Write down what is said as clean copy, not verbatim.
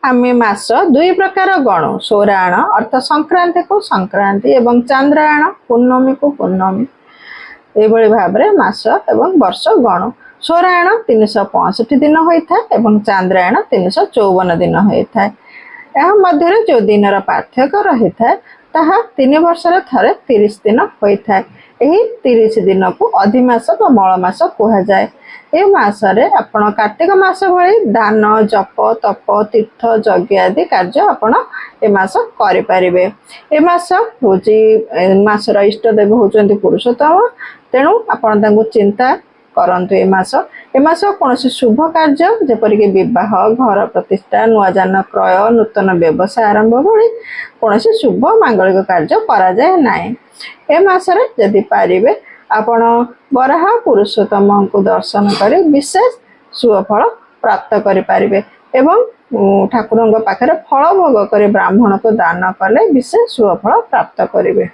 आमे मास दुई प्रकार गणु सौरायण अर्थ संक्रांति को संक्रांति एवं चंद्रायण पूर्णमी को पूर्णमी ये भाव में मास एवं वर्ष गणु सौरायण 365 दिन होता है एवं चंद्रायण 354 दिन होता है। यह मध्य जो दिन पार्थक्य रही है ताहा 3 वर्ष थे 30 दिन होता है। यही 30 दिन को अधिमास व मलमास कह जाए। ए मासरे आपण कार्तिक मास भली दान जप तप तीर्थ यज्ञ आदि कार्य आपण ए मास करि परिबे। ए मास होची मासर इष्टदेव होचंती पुरुषोत्तम तेणु आपण तांको चिंता करंतु। ए मास कौन शुभ कार्य जेपरिक विवाह घर प्रतिष्ठा नुआ जान क्रय नूतन व्यवसाय आरंभ भली कौन शुभ मांगलिक कार्य करा जाए नाही। ए मासरे यदि पारिबे आपण बराह पुरुषोत्तम को दर्शन कर विशेष सुफल प्राप्त करि परिबे एवं ठाकुर पाखे फल भोग कर ब्राह्मण को दान कले विशेष सुफल प्राप्त करिवे।